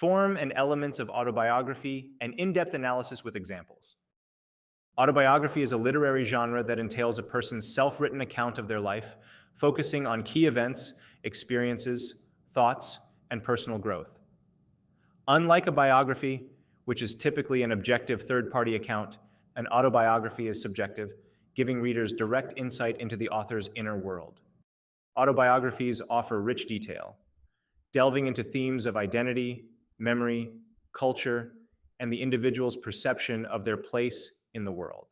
Form and elements of autobiography, and in-depth analysis with examples. Autobiography is a literary genre that entails a person's self-written account of their life, focusing on key events, experiences, thoughts, and personal growth. Unlike a biography, which is typically an objective third-party account, an autobiography is subjective, giving readers direct insight into the author's inner world. Autobiographies offer rich detail, delving into themes of identity, memory, culture, and the individual's perception of their place in the world.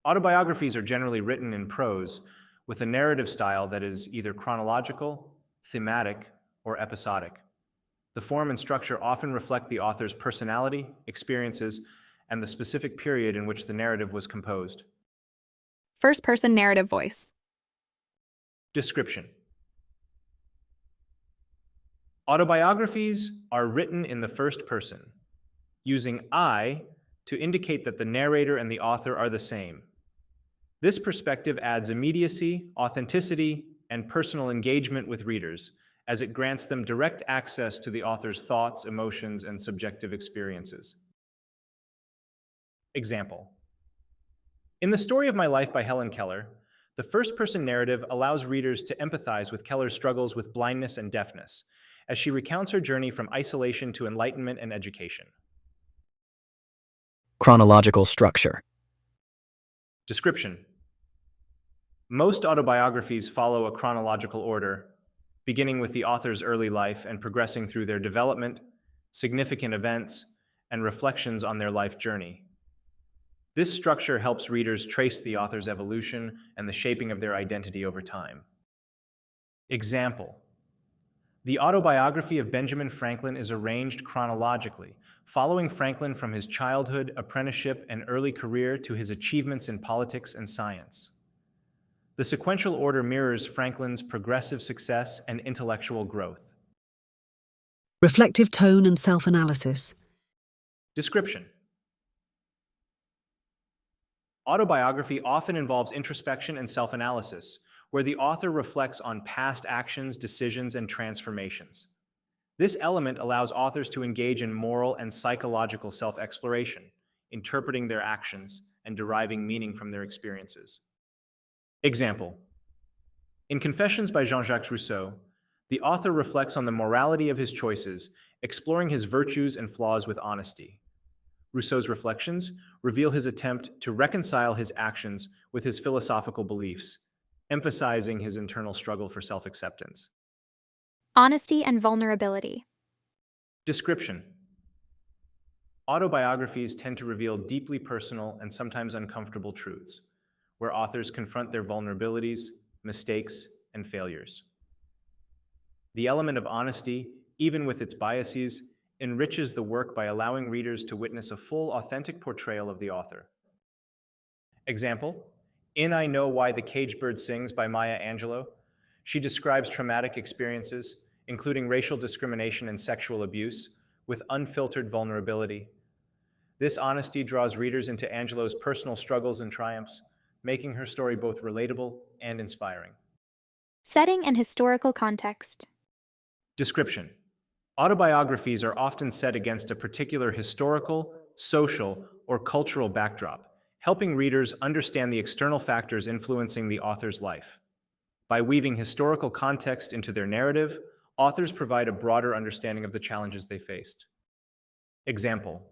Autobiographies are generally written in prose, with a narrative style that is either chronological, thematic, or episodic. The form and structure often reflect the author's personality, experiences, and the specific period in which the narrative was composed. First-person narrative voice. Description. Autobiographies are written in the first person, using I to indicate that the narrator and the author are the same. This perspective adds immediacy, authenticity, and personal engagement with readers, as it grants them direct access to the author's thoughts, emotions, and subjective experiences. Example. In The Story of My Life by Helen Keller, the first-person narrative allows readers to empathize with Keller's struggles with blindness and deafness, as she recounts her journey from isolation to enlightenment and education. Chronological structure. Description. Most autobiographies follow a chronological order, beginning with the author's early life and progressing through their development, significant events, and reflections on their life journey. This structure helps readers trace the author's evolution and the shaping of their identity over time. Example. The autobiography of Benjamin Franklin is arranged chronologically, following Franklin from his childhood, apprenticeship, and early career to his achievements in politics and science. The sequential order mirrors Franklin's progressive success and intellectual growth. Reflective tone and self-analysis. Description. Autobiography often involves introspection and self-analysis, where the author reflects on past actions, decisions, and transformations. This element allows authors to engage in moral and psychological self-exploration, interpreting their actions and deriving meaning from their experiences. Example. In Confessions by Jean-Jacques Rousseau, the author reflects on the morality of his choices, exploring his virtues and flaws with honesty. Rousseau's reflections reveal his attempt to reconcile his actions with his philosophical beliefs, emphasizing his internal struggle for self-acceptance. Honesty and vulnerability. Description. Autobiographies tend to reveal deeply personal and sometimes uncomfortable truths, where authors confront their vulnerabilities, mistakes, and failures. The element of honesty, even with its biases, enriches the work by allowing readers to witness a full, authentic portrayal of the author. Example, in I Know Why the Caged Bird Sings by Maya Angelou, she describes traumatic experiences, including racial discrimination and sexual abuse, with unfiltered vulnerability. This honesty draws readers into Angelou's personal struggles and triumphs, making her story both relatable and inspiring. Setting and historical context. Description. Autobiographies are often set against a particular historical, social, or cultural backdrop, helping readers understand the external factors influencing the author's life. By weaving historical context into their narrative, authors provide a broader understanding of the challenges they faced. Example.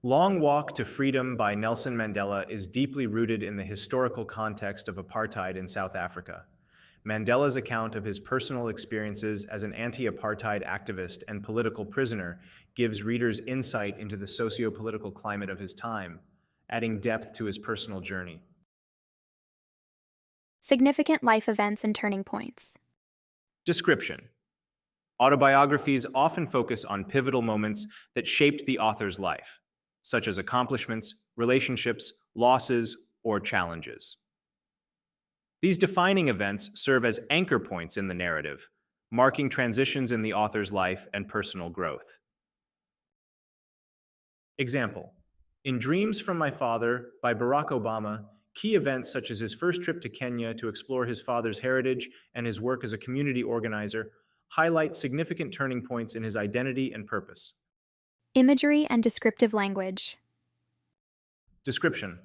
Long Walk to Freedom by Nelson Mandela is deeply rooted in the historical context of apartheid in South Africa. Mandela's account of his personal experiences as an anti-apartheid activist and political prisoner gives readers insight into the socio-political climate of his time, adding depth to his personal journey. Significant life events and turning points. Description. Autobiographies often focus on pivotal moments that shaped the author's life, such as accomplishments, relationships, losses, or challenges. These defining events serve as anchor points in the narrative, marking transitions in the author's life and personal growth. Example. In Dreams from My Father by Barack Obama, key events such as his first trip to Kenya to explore his father's heritage and his work as a community organizer highlight significant turning points in his identity and purpose. Imagery and descriptive language. Description.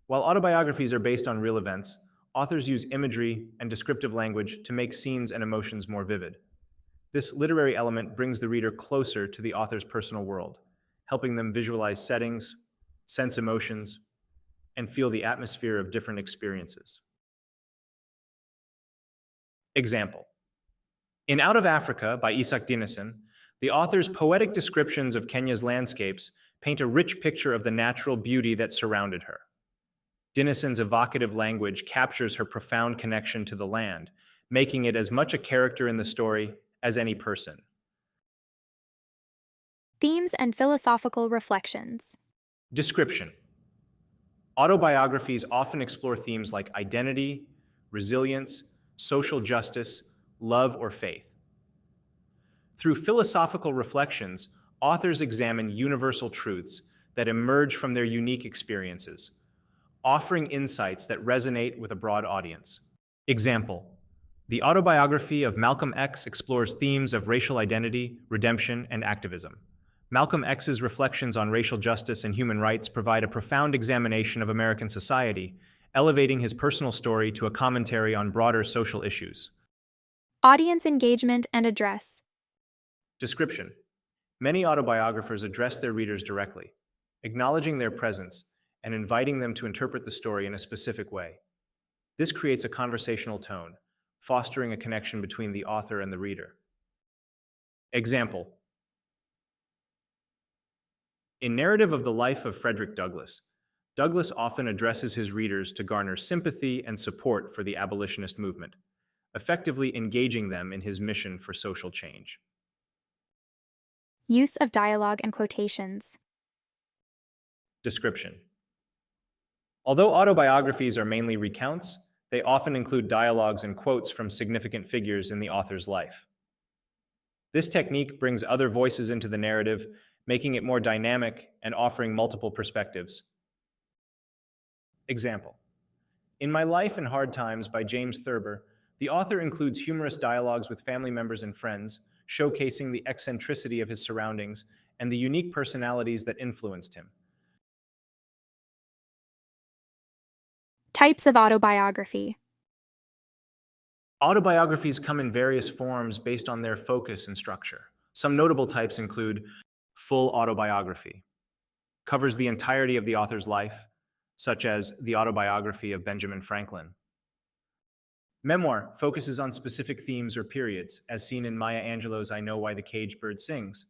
While autobiographies are based on real events, authors use imagery and descriptive language to make scenes and emotions more vivid. This literary element brings the reader closer to the author's personal world, helping them visualize settings, sense emotions, and feel the atmosphere of different experiences. Example. In Out of Africa by Isak Dinesen, the author's poetic descriptions of Kenya's landscapes paint a rich picture of the natural beauty that surrounded her. Dinesen's evocative language captures her profound connection to the land, making it as much a character in the story as any person. Themes and philosophical reflections. Description. Autobiographies often explore themes like identity, resilience, social justice, love, or faith. Through philosophical reflections, authors examine universal truths that emerge from their unique experiences, offering insights that resonate with a broad audience. Example. The autobiography of Malcolm X explores themes of racial identity, redemption, and activism. Malcolm X's reflections on racial justice and human rights provide a profound examination of American society, elevating his personal story to a commentary on broader social issues. Audience engagement and address. Description. Many autobiographers address their readers directly, acknowledging their presence and inviting them to interpret the story in a specific way. This creates a conversational tone, fostering a connection between the author and the reader. Example. In Narrative of the Life of Frederick Douglass, Douglass often addresses his readers to garner sympathy and support for the abolitionist movement, effectively engaging them in his mission for social change. Use of dialogue and quotations. Description. Although autobiographies are mainly recounts, they often include dialogues and quotes from significant figures in the author's life. This technique brings other voices into the narrative, making it more dynamic and offering multiple perspectives. Example. In My Life in Hard Times by James Thurber, the author includes humorous dialogues with family members and friends, showcasing the eccentricity of his surroundings and the unique personalities that influenced him. Types of autobiography. Autobiographies come in various forms based on their focus and structure. Some notable types include full autobiography, covers the entirety of the author's life, such as the autobiography of Benjamin Franklin. Memoir focuses on specific themes or periods, as seen in Maya Angelou's I Know Why the Caged Bird Sings.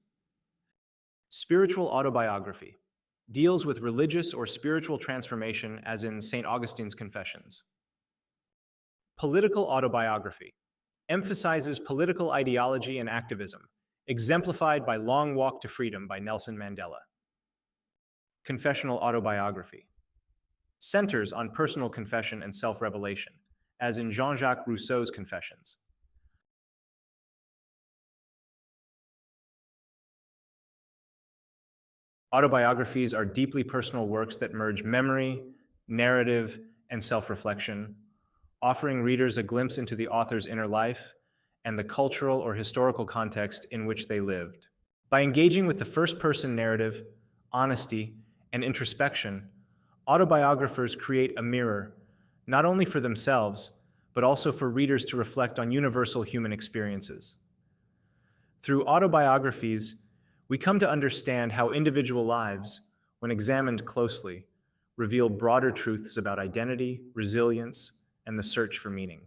Spiritual autobiography deals with religious or spiritual transformation, as in St. Augustine's Confessions. Political autobiography emphasizes political ideology and activism, exemplified by Long Walk to Freedom by Nelson Mandela. Confessional autobiography centers on personal confession and self-revelation, as in Jean-Jacques Rousseau's Confessions. Autobiographies are deeply personal works that merge memory, narrative, and self-reflection, offering readers a glimpse into the author's inner life and the cultural or historical context in which they lived. By engaging with the first-person narrative, honesty, and introspection, autobiographers create a mirror, not only for themselves, but also for readers to reflect on universal human experiences. Through autobiographies, we come to understand how individual lives, when examined closely, reveal broader truths about identity, resilience, and the search for meaning.